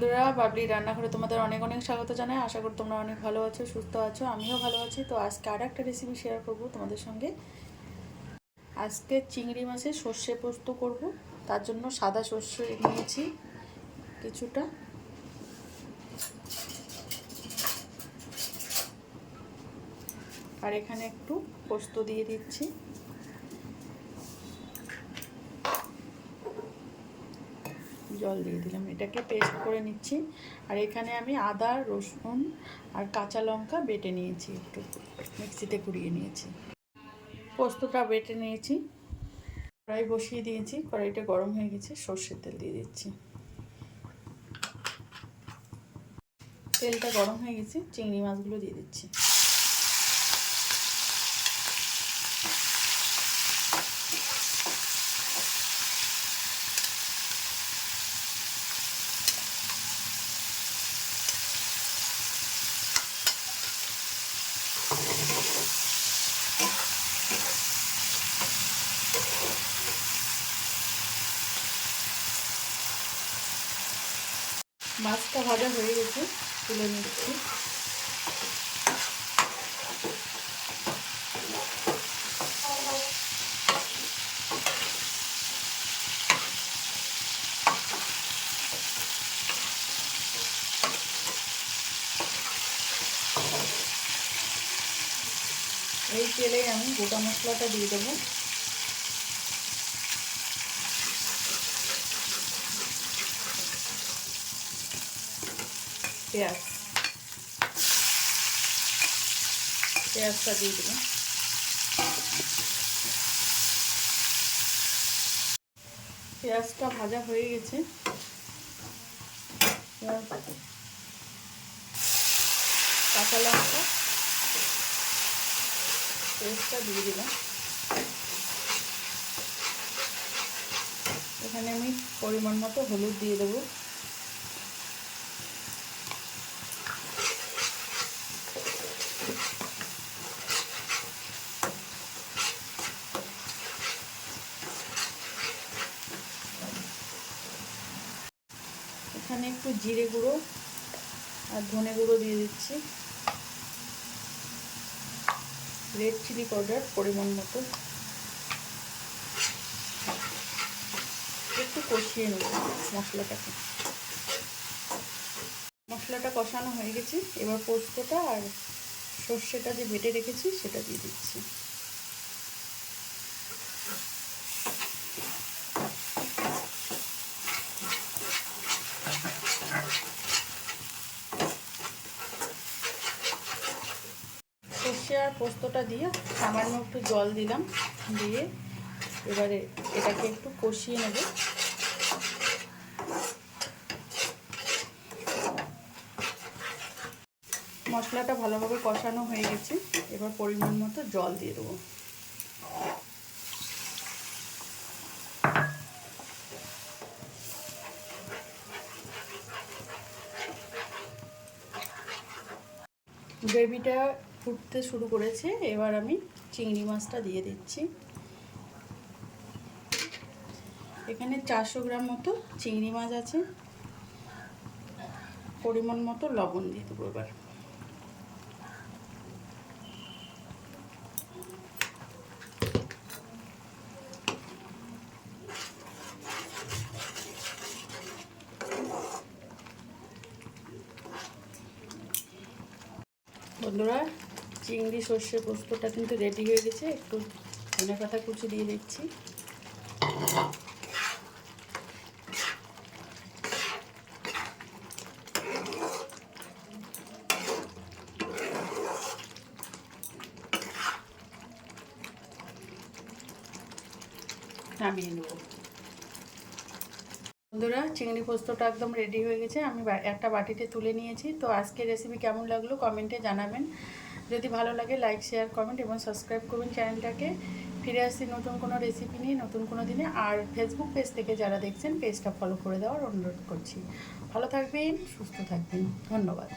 বন্ধুরা, বাবলি রান্নাঘরে তোমাদের অনেক অনেক স্বাগত জানাই। আশা করি তোমরা অনেক ভালো আছো, সুস্থ আছো, আমিও ভালো আছি। তো আজকে আর একটা রেসিপি শেয়ার করব তোমাদের সঙ্গে। আজকে চিংড়ি মাছের সর্ষে পোস্ত করব। তার জন্য সাদা সর্ষে নিয়েছি কিছুটা, আর এখানে একটু পোস্ত দিয়ে দিচ্ছি। জল দিয়ে দিলাম, এটাকে পেস্ট করে নিচ্ছি। আর এখানে আমি আদা, রসুন আর কাঁচা লঙ্কা বেটে নিয়েছি, একটু মিক্সিতে কুড়িয়ে নিয়েছি। পোস্তটা বেটে নিয়েছি, কড়াই বসিয়ে দিয়েছি, কড়াইটা গরম হয়ে গেছে, সর্ষের তেল দিয়ে দিচ্ছি। তেলটা গরম হয়ে গেছে, চিংড়ি মাছগুলো দিয়ে দিচ্ছি। মাছটা ভাজা হয়ে গেছে, তুলে নিচ্ছি। এই তেলে আমি গোটা মশলাটা দিয়ে দেবো। পেঁয়াজটা দিয়ে দেবো। পেঁয়াজটা ভাজা হয়ে গেছে, কাঁচা লঙ্কা পেস্টটা দিয়ে দিলাম। এখানে আমি পরিমাণ মতো হলুদ দিয়ে দেবো। এখানে একটু জিরে গুঁড়ো আর ধনে গুঁড়ো দিয়ে দিচ্ছি। রেড চিলি পাউডার পরিমাণ মতো। একটু কষিয়ে নেব মশলাটাকে। মশলাটা কষানো হয়ে গেছে, এবার পোস্তটা আর সর্ষেটা যে বেটে রেখেছি সেটা দিয়ে দিচ্ছি। সর্ষে আর পোস্তটা দিয়ে সামান্য একটু জল দিলাম, দিয়ে এবারে এটাকে একটু কষিয়ে নেব। মশলাটা ভালোভাবে কষানো হয়ে গেছে, এবার পরিমাণ মতো জল দিয়ে দেবো। গ্রেভিটা ফুটতে শুরু করেছে, এবার আমি চিংড়ি মাছটা দিয়ে দিচ্ছি। এখানে 400 গ্রাম মতো চিংড়ি মাছ আছে। পরিমাণ মতো লবণ দিয়ে দেবো। এবার বন্ধুরা, চিংড়ি সর্ষে পোস্তটা কিন্তু রেডি হয়ে গেছে। একটু ধনেপাতা কুচি দিয়ে দিচ্ছি। নামিয়ে নেব। বন্ধুরা, চিংড়ি পোস্তটা একদম রেডি হয়ে গেছে, আমি একটা বাটিতে তুলে নিয়েছি। তো আজকের রেসিপি কেমন লাগলো কমেন্টে জানাবেন। যদি ভালো লাগে লাইক, শেয়ার, কমেন্ট এবং সাবস্ক্রাইব করবেন চ্যানেলটাকে। ফিরে আসছি নতুন কোনো রেসিপি নিয়ে, নতুন কোনো দিনে। আর ফেসবুক পেজ থেকে যারা দেখছেন পেজটা ফলো করে দেওয়ার অনুরোধ করছি। ভালো থাকবেন, সুস্থ থাকবেন, ধন্যবাদ।